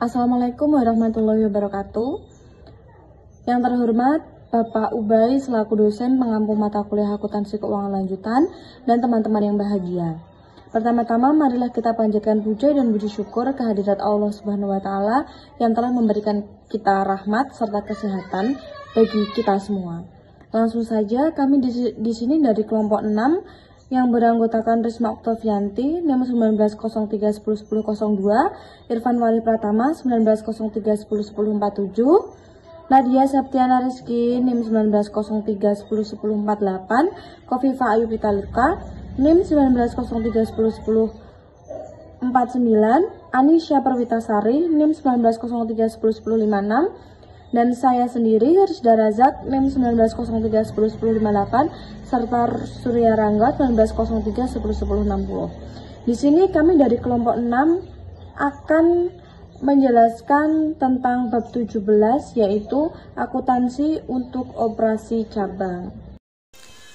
Assalamualaikum warahmatullahi wabarakatuh. Yang terhormat Bapak Ubay selaku dosen pengampu mata kuliah akuntansi keuangan lanjutan dan teman-teman yang bahagia. Pertama-tama marilah kita panjatkan puja dan puji syukur kehadirat Allah Subhanahu wa taala yang telah memberikan kita rahmat serta kesehatan bagi kita semua. Langsung saja kami di sini dari kelompok 6 yang beranggotakan Risma Oktavianti, NIM 1903101002, Irfan Wali Pratama 1903101047, Nadia Septiana Rizky, NIM 1903101048, Kofifa Ayu Pitalika, NIM 1903101049, Anisya Perwitasari, NIM 1903101056, dan saya sendiri Rizda Razak, NIM 1903101058, serta Surya Rangga 1903101060. Di sini kami dari kelompok 6 akan menjelaskan tentang bab 17, yaitu akuntansi untuk operasi cabang.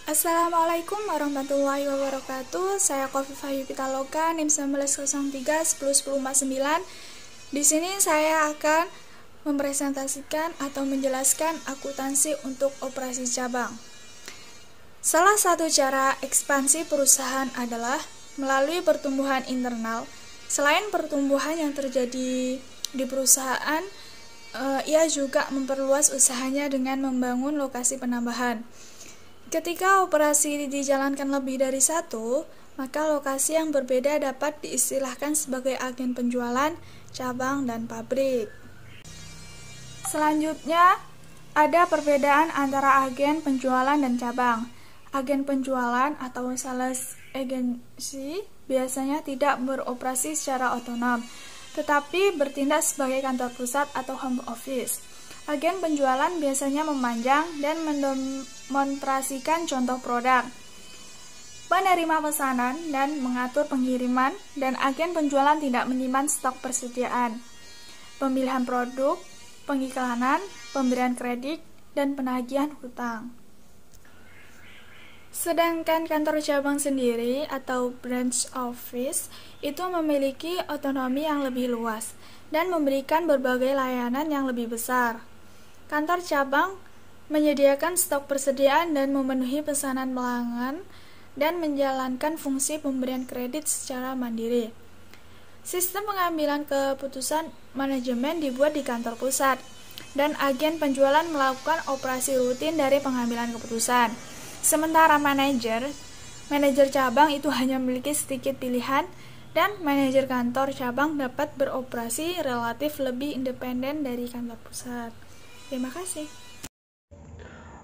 Assalamualaikum warahmatullahi wabarakatuh. Saya Kofifa Ayu Pitaloka, NIM 1903101049. Di sini saya akan mempresentasikan atau menjelaskan akuntansi untuk operasi cabang. Salah satu cara ekspansi perusahaan adalah melalui pertumbuhan internal. Selain pertumbuhan yang terjadi di perusahaan, ia juga memperluas usahanya dengan membangun lokasi penambahan. Ketika operasi dijalankan lebih dari satu, maka lokasi yang berbeda dapat diistilahkan sebagai agen penjualan, cabang, dan pabrik. Selanjutnya, ada perbedaan antara agen penjualan dan cabang. Agen penjualan atau sales agency biasanya tidak beroperasi secara otonom, tetapi bertindak sebagai kantor pusat atau home office. Agen penjualan biasanya memanjang dan mendemonstrasikan contoh produk, menerima pesanan dan mengatur pengiriman, dan agen penjualan tidak menyimpan stok persediaan, pemilihan produk, pengiklanan, pemberian kredit, dan penagihan hutang. Sedangkan kantor cabang sendiri atau branch office itu memiliki otonomi yang lebih luas dan memberikan berbagai layanan yang lebih besar. Kantor cabang menyediakan stok persediaan dan memenuhi pesanan pelanggan dan menjalankan fungsi pemberian kredit secara mandiri. Sistem pengambilan keputusan manajemen dibuat di kantor pusat, dan agen penjualan melakukan operasi rutin dari pengambilan keputusan. Sementara manajer cabang itu hanya memiliki sedikit pilihan, dan manajer kantor cabang dapat beroperasi relatif lebih independen dari kantor pusat. Terima kasih.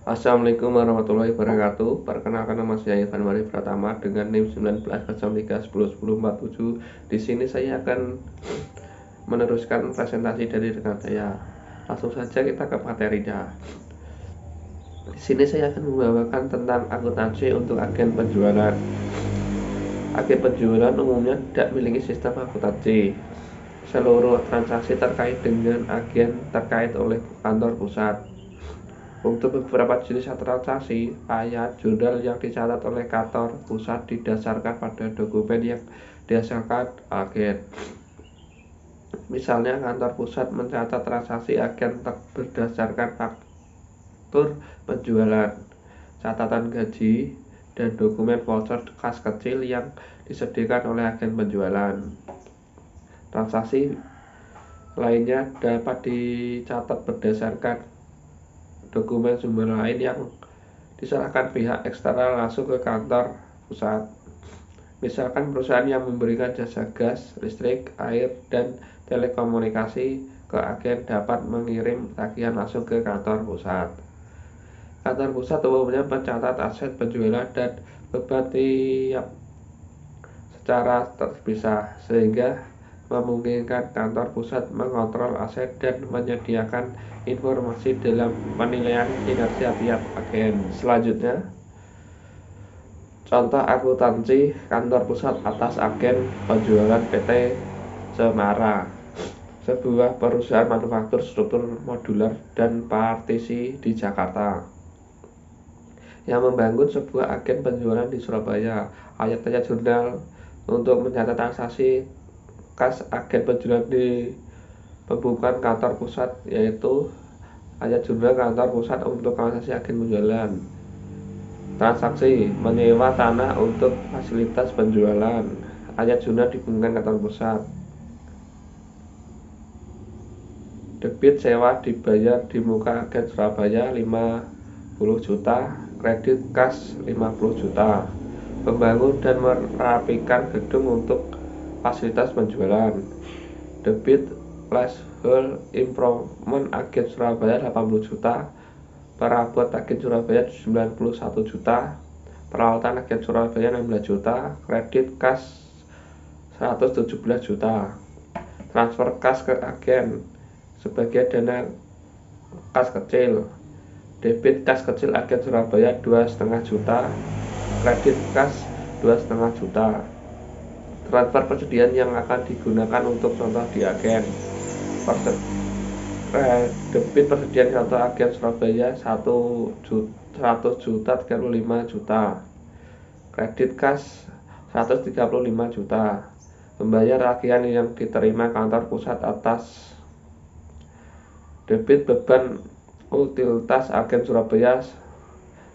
Assalamualaikum warahmatullahi wabarakatuh. Perkenalkan, nama saya Irfan Wali Pratama dengan NIM 1903101047. Di sini saya akan meneruskan presentasi dari rekan saya. Langsung saja kita ke materinya. Di sini saya akan membawakan tentang akuntansi untuk agen penjualan. Agen penjualan umumnya tidak memiliki sistem akuntansi. Seluruh transaksi terkait dengan agen terkait oleh kantor pusat. Untuk beberapa jenis transaksi, ayat jurnal yang dicatat oleh kantor pusat didasarkan pada dokumen yang dihasilkan agen. Misalnya, kantor pusat mencatat transaksi agen berdasarkan faktur penjualan, catatan gaji, dan dokumen voucher kas kecil yang disediakan oleh agen penjualan. Transaksi lainnya dapat dicatat berdasarkan dokumen sumber lain yang diserahkan pihak eksternal langsung ke kantor pusat. Misalkan perusahaan yang memberikan jasa gas, listrik, air, dan telekomunikasi ke agen dapat mengirim tagihan langsung ke kantor pusat. Kantor pusat umumnya mencatat aset penjualan dan beban tiap secara terpisah, sehingga memungkinkan kantor pusat mengontrol aset dan menyediakan informasi dalam penilaian kinerja tiap agen. Selanjutnya, contoh akuntansi kantor pusat atas agen penjualan PT Cemara, sebuah perusahaan manufaktur struktur modular dan partisi di Jakarta, yang membangun sebuah agen penjualan di Surabaya. Ayat-ayat jurnal untuk mencatat transaksi kas agen penjualan di Pembukaan kantor pusat yaitu ayat jurnal kantor pusat untuk transaksi agen penjualan. Transaksi menyewa tanah untuk fasilitas penjualan. Ayat jurnal dibunkan kantor pusat. Debit sewa dibayar di muka agen Surabaya 50 juta, kredit kas 50 juta. Membangun dan merapikan gedung untuk fasilitas penjualan. Debit leasehold improvement agen Surabaya 80 juta, perabot agen Surabaya 91 juta, peralatan agen Surabaya 16 juta, kredit kas 117 juta. Transfer kas ke agen sebagai dana kas kecil. Debit kas kecil agen Surabaya 2,5 juta, kredit kas 2,5 juta. Transfer persediaan yang akan digunakan untuk contoh di agen. Debit persediaan contoh agen Surabaya 100 juta 35 juta. Kredit kas 135 juta. Membayar tagihan yang diterima kantor pusat atas. Debit beban utilitas agen Surabaya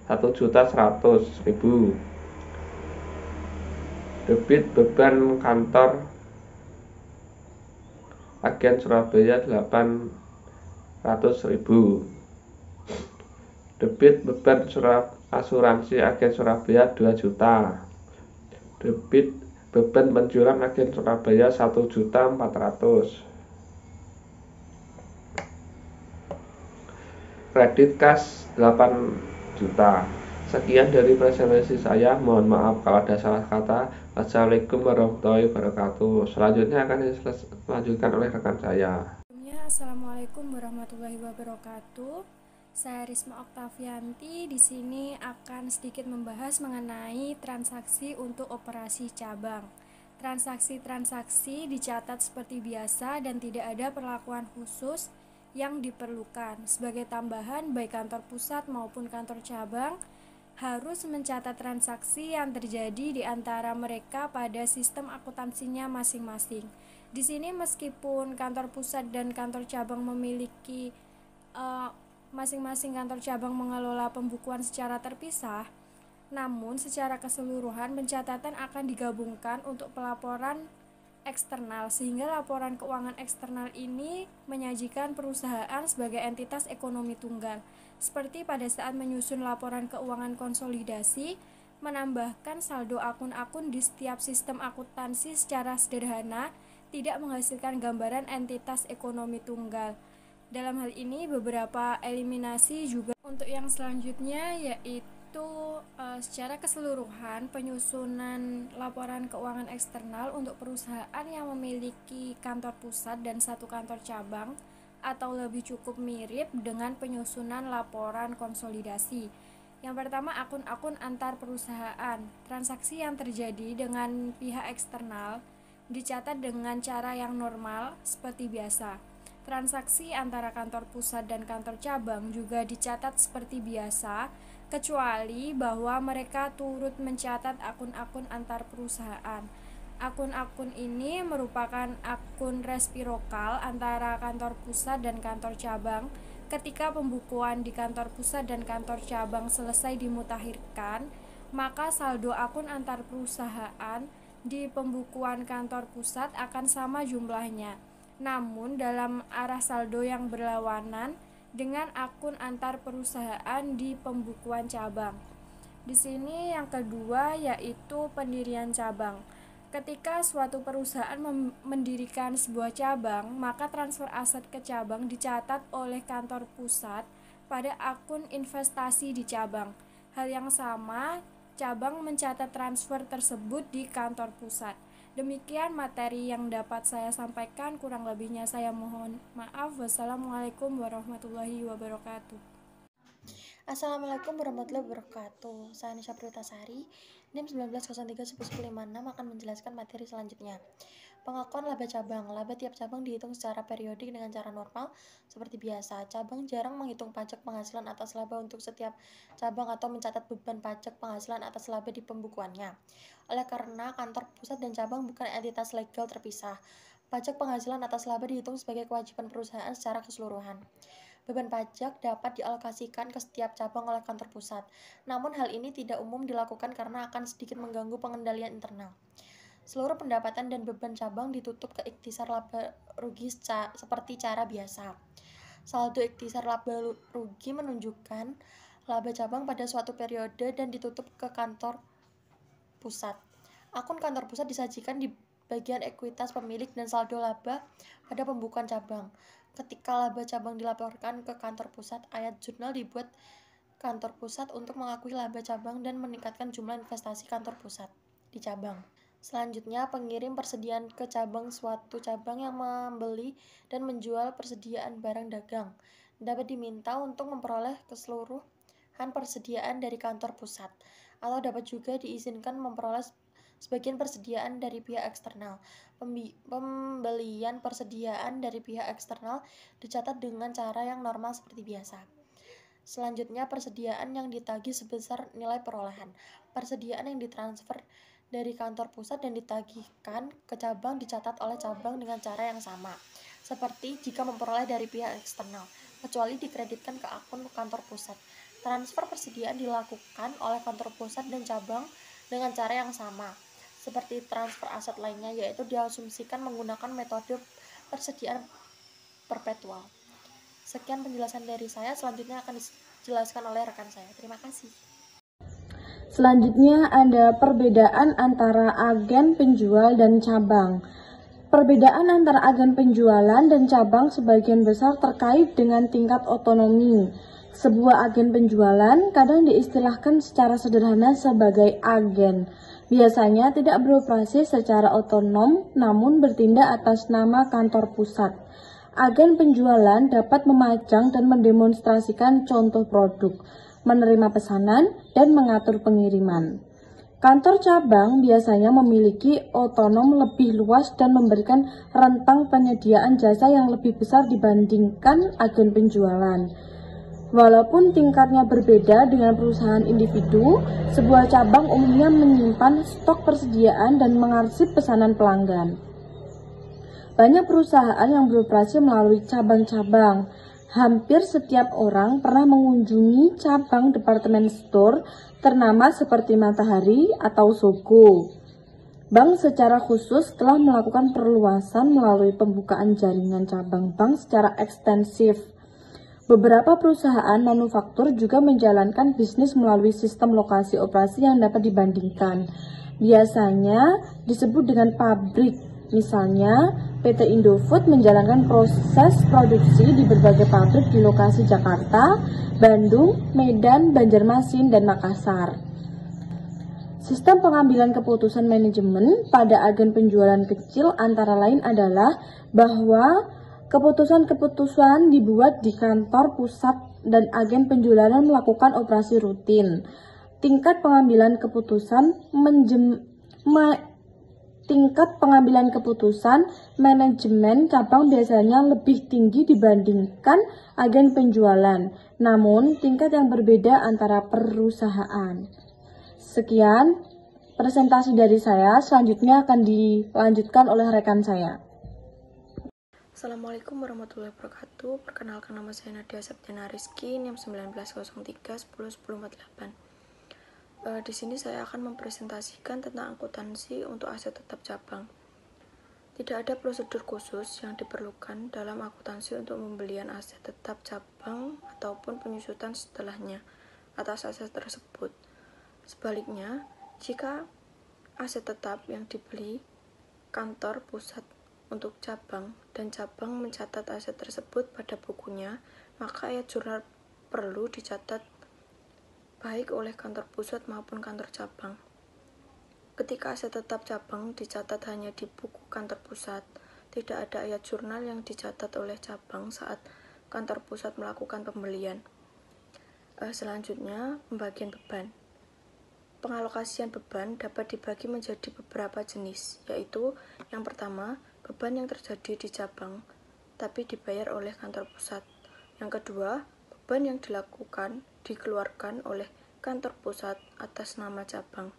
1.100.000. Debit beban kantor agen Surabaya 800.000. Debit beban asuransi agen Surabaya 2 juta. Debit beban penjualan agen Surabaya 1.400.000. Kredit kas 8 juta. Sekian dari presentasi saya. Mohon maaf kalau ada salah kata. Wassalamualaikum warahmatullahi wabarakatuh. Selanjutnya akan dilanjutkan oleh rekan saya. Assalamualaikum warahmatullahi wabarakatuh. Saya Risma Oktavianti. Di sini akan sedikit membahas mengenai transaksi untuk operasi cabang. Transaksi-transaksi dicatat seperti biasa dan tidak ada perlakuan khusus yang diperlukan. Sebagai tambahan, baik kantor pusat maupun kantor cabang harus mencatat transaksi yang terjadi di antara mereka pada sistem akuntansinya masing-masing. Di sini meskipun kantor pusat dan kantor cabang memiliki masing-masing kantor cabang mengelola pembukuan secara terpisah, namun secara keseluruhan pencatatan akan digabungkan untuk pelaporan eksternal, sehingga laporan keuangan eksternal ini menyajikan perusahaan sebagai entitas ekonomi tunggal. Seperti pada saat menyusun laporan keuangan konsolidasi, menambahkan saldo akun-akun di setiap sistem akuntansi secara sederhana tidak menghasilkan gambaran entitas ekonomi tunggal. Dalam hal ini beberapa eliminasi juga. Untuk yang selanjutnya yaitu secara keseluruhan penyusunan laporan keuangan eksternal untuk perusahaan yang memiliki kantor pusat dan satu kantor cabang, atau lebih cukup mirip dengan penyusunan laporan konsolidasi. Yang pertama, akun-akun antar perusahaan. Transaksi yang terjadi dengan pihak eksternal dicatat dengan cara yang normal seperti biasa. Transaksi antara kantor pusat dan kantor cabang juga dicatat seperti biasa, kecuali bahwa mereka turut mencatat akun-akun antar perusahaan. Akun-akun ini merupakan akun resiprokal antara kantor pusat dan kantor cabang. Ketika pembukuan di kantor pusat dan kantor cabang selesai dimutakhirkan, maka saldo akun antar perusahaan di pembukuan kantor pusat akan sama jumlahnya, namun dalam arah saldo yang berlawanan dengan akun antar perusahaan di pembukuan cabang. Di sini yang kedua yaitu pendirian cabang. Ketika suatu perusahaan mendirikan sebuah cabang, maka transfer aset ke cabang dicatat oleh kantor pusat pada akun investasi di cabang. Hal yang sama, cabang mencatat transfer tersebut di kantor pusat. Demikian materi yang dapat saya sampaikan, kurang lebihnya saya mohon maaf. Wassalamualaikum warahmatullahi wabarakatuh. Assalamualaikum warahmatullahi wabarakatuh. Saya Nisha Pritasari, NIM 19031156 akan menjelaskan materi selanjutnya. Pengakuan laba cabang. Laba tiap cabang dihitung secara periodik dengan cara normal seperti biasa. Cabang jarang menghitung pajak penghasilan atas laba untuk setiap cabang atau mencatat beban pajak penghasilan atas laba di pembukuannya. Oleh karena kantor pusat dan cabang bukan entitas legal terpisah, Pajak penghasilan atas laba dihitung sebagai kewajiban perusahaan secara keseluruhan. Beban pajak dapat dialokasikan ke setiap cabang oleh kantor pusat. Namun hal ini tidak umum dilakukan karena akan sedikit mengganggu pengendalian internal. Seluruh pendapatan dan beban cabang ditutup ke ikhtisar laba rugi seperti cara biasa. Saldo ikhtisar laba rugi menunjukkan laba cabang pada suatu periode dan ditutup ke kantor pusat. Akun kantor pusat disajikan di bagian ekuitas pemilik dan saldo laba pada pembukuan cabang. Ketika laba cabang dilaporkan ke kantor pusat, ayat jurnal dibuat kantor pusat untuk mengakui laba cabang dan meningkatkan jumlah investasi kantor pusat di cabang. Selanjutnya, pengirim persediaan ke cabang suatu cabang yang membeli dan menjual persediaan barang dagang dapat diminta untuk memperoleh keseluruhan persediaan dari kantor pusat, atau dapat juga diizinkan memperoleh sebagian persediaan dari pihak eksternal. Pembelian persediaan dari pihak eksternal dicatat dengan cara yang normal seperti biasa. Selanjutnya, persediaan yang ditagih sebesar nilai perolehan. Persediaan yang ditransfer dari kantor pusat dan ditagihkan ke cabang dicatat oleh cabang dengan cara yang sama, seperti jika memperoleh dari pihak eksternal, kecuali dikreditkan ke akun kantor pusat. Transfer persediaan dilakukan oleh kantor pusat dan cabang dengan cara yang sama, seperti transfer aset lainnya, yaitu diasumsikan menggunakan metode persediaan perpetual. Sekian penjelasan dari saya, selanjutnya akan dijelaskan oleh rekan saya. Terima kasih. Selanjutnya ada perbedaan antara agen penjual dan cabang. Perbedaan antara agen penjualan dan cabang sebagian besar terkait dengan tingkat otonomi. Sebuah agen penjualan kadang diistilahkan secara sederhana sebagai agen. Biasanya tidak beroperasi secara otonom, namun bertindak atas nama kantor pusat. Agen penjualan dapat memajang dan mendemonstrasikan contoh produk, menerima pesanan, dan mengatur pengiriman. Kantor cabang biasanya memiliki otonom lebih luas dan memberikan rentang penyediaan jasa yang lebih besar dibandingkan agen penjualan. Walaupun tingkatnya berbeda dengan perusahaan individu, sebuah cabang umumnya menyimpan stok persediaan dan mengarsip pesanan pelanggan. Banyak perusahaan yang beroperasi melalui cabang-cabang. Hampir setiap orang pernah mengunjungi cabang departemen store ternama seperti Matahari atau Sogo. Bank secara khusus telah melakukan perluasan melalui pembukaan jaringan cabang bank secara ekstensif. Beberapa perusahaan manufaktur juga menjalankan bisnis melalui sistem lokasi operasi yang dapat dibandingkan. Biasanya disebut dengan pabrik. Misalnya, PT Indofood menjalankan proses produksi di berbagai pabrik di lokasi Jakarta, Bandung, Medan, Banjarmasin, dan Makassar. Sistem pengambilan keputusan manajemen pada agen penjualan kecil antara lain adalah bahwa keputusan-keputusan dibuat di kantor pusat dan agen penjualan melakukan operasi rutin. Tingkat pengambilan keputusan manajemen cabang biasanya lebih tinggi dibandingkan agen penjualan, namun tingkat yang berbeda antara perusahaan. Sekian presentasi dari saya, selanjutnya akan dilanjutkan oleh rekan saya. Assalamualaikum warahmatullahi wabarakatuh. Perkenalkan, nama saya Nadia Septiana Rizky, NIM 1903-10-1048. Di sini saya akan mempresentasikan tentang akuntansi untuk aset tetap cabang. Tidak ada prosedur khusus yang diperlukan dalam akuntansi untuk pembelian aset tetap cabang ataupun penyusutan setelahnya atas aset tersebut. Sebaliknya, jika aset tetap yang dibeli kantor pusat untuk cabang dan cabang mencatat aset tersebut pada bukunya, maka ayat jurnal perlu dicatat baik oleh kantor pusat maupun kantor cabang. Ketika aset tetap cabang dicatat hanya di buku kantor pusat, tidak ada ayat jurnal yang dicatat oleh cabang saat kantor pusat melakukan pembelian. Selanjutnya, pembagian beban. Pengalokasian beban dapat dibagi menjadi beberapa jenis, yaitu yang pertama, beban yang terjadi di cabang tapi dibayar oleh kantor pusat. Yang kedua, beban yang dikeluarkan oleh kantor pusat atas nama cabang.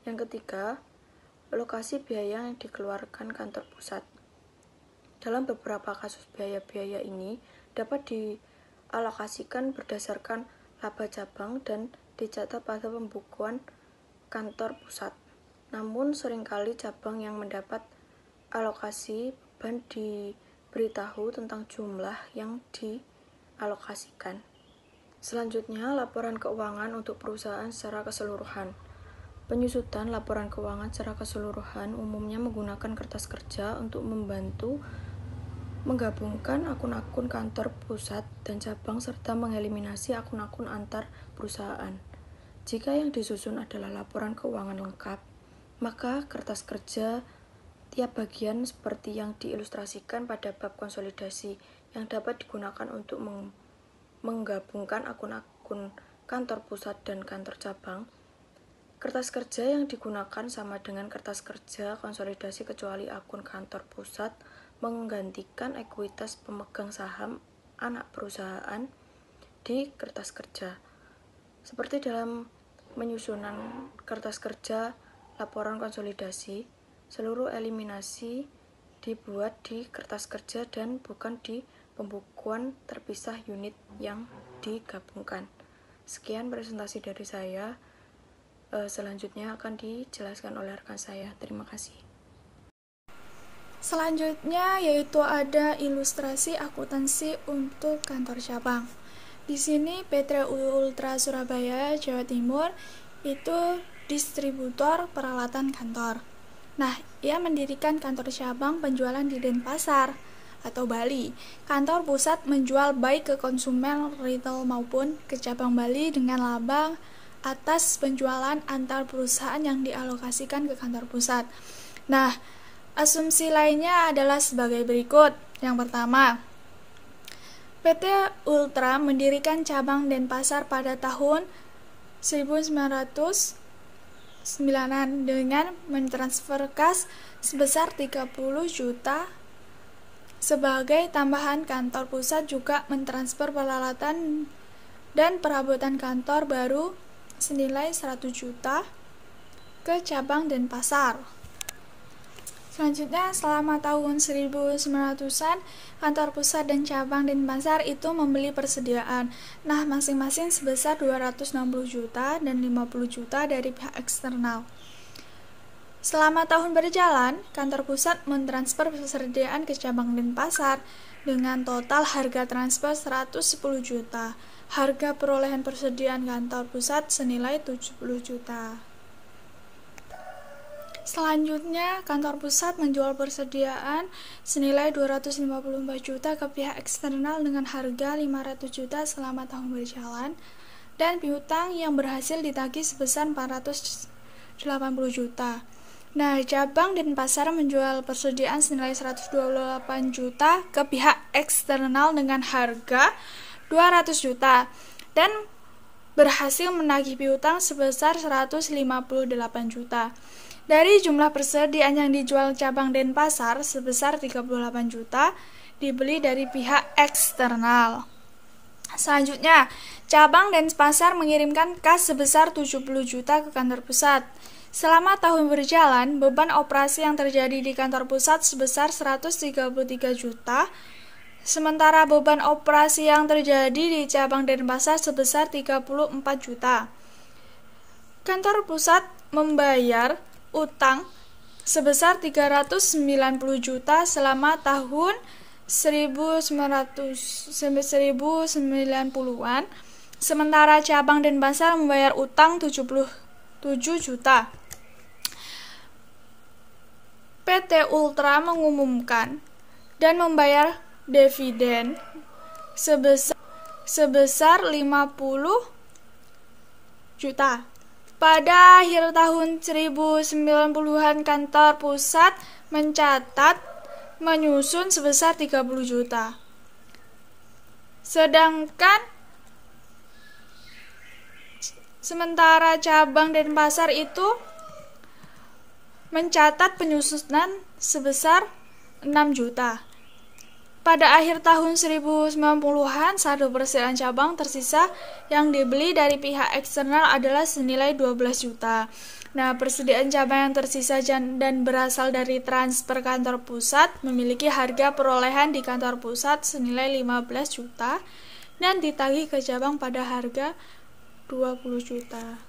Yang ketiga, alokasi biaya yang dikeluarkan kantor pusat. Dalam beberapa kasus biaya-biaya ini dapat dialokasikan berdasarkan laba cabang dan dicatat pada pembukuan kantor pusat. Namun seringkali cabang yang mendapat alokasi beban diberitahu tentang jumlah yang dialokasikan. Selanjutnya, laporan keuangan untuk perusahaan secara keseluruhan. Penyusutan laporan keuangan secara keseluruhan umumnya menggunakan kertas kerja untuk membantu menggabungkan akun-akun kantor pusat dan cabang serta mengeliminasi akun-akun antar perusahaan. Jika yang disusun adalah laporan keuangan lengkap, maka kertas kerja tiap bagian seperti yang diilustrasikan pada bab konsolidasi yang dapat digunakan untuk menggabungkan akun-akun kantor pusat dan kantor cabang. Kertas kerja yang digunakan sama dengan kertas kerja konsolidasi kecuali akun kantor pusat menggantikan ekuitas pemegang saham anak perusahaan di kertas kerja. Seperti dalam menyusunan kertas kerja laporan konsolidasi, seluruh eliminasi dibuat di kertas kerja dan bukan di pembukuan terpisah unit yang digabungkan. Sekian presentasi dari saya. Selanjutnya akan dijelaskan oleh rekan saya. Terima kasih. Selanjutnya yaitu ada ilustrasi akuntansi untuk kantor cabang. Di sini PT Ultra Surabaya, Jawa Timur itu distributor peralatan kantor. Nah, ia mendirikan kantor cabang penjualan di Denpasar atau Bali. Kantor pusat menjual baik ke konsumen retail maupun ke cabang Bali dengan laba atas penjualan antar perusahaan yang dialokasikan ke kantor pusat. Nah, asumsi lainnya adalah sebagai berikut. Yang pertama, PT Ultra mendirikan cabang Denpasar pada tahun 1909 dengan mentransfer kas sebesar 30 juta. Sebagai tambahan, kantor pusat juga mentransfer peralatan dan perabotan kantor baru senilai 100 juta ke cabang Denpasar. Selanjutnya, selama tahun 1900-an, kantor pusat dan cabang Denpasar itu membeli persediaan. Nah, masing-masing sebesar 260 juta dan 50 juta dari pihak eksternal. Selama tahun berjalan, kantor pusat mentransfer persediaan ke cabang Denpasar dengan total harga transfer 110 juta. Harga perolehan persediaan kantor pusat senilai 70 juta. Selanjutnya, kantor pusat menjual persediaan senilai 254 juta ke pihak eksternal dengan harga 500 juta selama tahun berjalan, dan piutang yang berhasil ditagih sebesar 480 juta. Nah, cabang Denpasar menjual persediaan senilai 128 juta ke pihak eksternal dengan harga 200 juta dan berhasil menagih piutang sebesar 158 juta. Dari jumlah persediaan yang dijual cabang Denpasar sebesar 38 juta dibeli dari pihak eksternal. Selanjutnya, cabang Denpasar mengirimkan kas sebesar 70 juta ke kantor pusat. Selama tahun berjalan, beban operasi yang terjadi di kantor pusat sebesar 133 juta, sementara beban operasi yang terjadi di cabang Denpasar sebesar 34 juta. Kantor pusat membayar utang sebesar 390 juta selama tahun 1990-an, sementara cabang Denpasar membayar utang 77 juta. PT Ultra mengumumkan dan membayar dividen sebesar 50 juta. Pada akhir tahun 1990-an, kantor pusat mencatat menyusun sebesar 30 juta. Sementara cabang Denpasar itu mencatat penyusunan sebesar 6 juta. Pada akhir tahun 1090-an, saldo persediaan cabang tersisa yang dibeli dari pihak eksternal adalah senilai 12 juta. Nah, persediaan cabang yang tersisa dan berasal dari transfer kantor pusat memiliki harga perolehan di kantor pusat senilai 15 juta dan ditagih ke cabang pada harga 20 juta.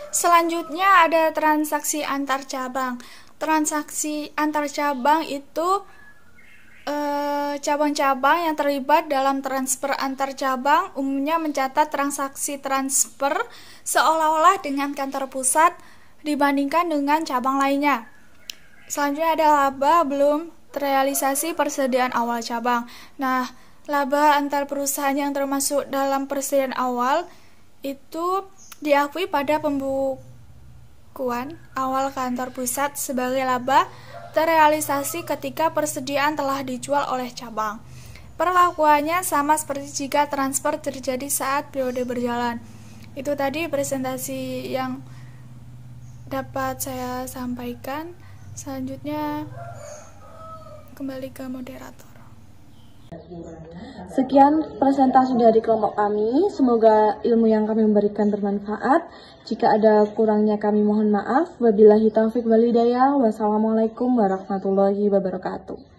Selanjutnya ada transaksi antar cabang. Transaksi antar cabang itu cabang-cabang yang terlibat dalam transfer antar cabang umumnya mencatat transaksi transfer seolah-olah dengan kantor pusat dibandingkan dengan cabang lainnya. Selanjutnya ada laba belum terrealisasi persediaan awal cabang. Nah, laba antar perusahaan yang termasuk dalam persediaan awal itu diakui pada pembukuan awal kantor pusat sebagai laba terrealisasi ketika persediaan telah dijual oleh cabang. Perlakuannya sama seperti jika transfer terjadi saat periode berjalan. Itu tadi presentasi yang dapat saya sampaikan. Selanjutnya kembali ke moderator. Sekian presentasi dari kelompok kami. Semoga ilmu yang kami berikan bermanfaat. Jika ada kurangnya kami mohon maaf. Wabillahi taufiq wal hidayah. Wassalamualaikum warahmatullahi wabarakatuh.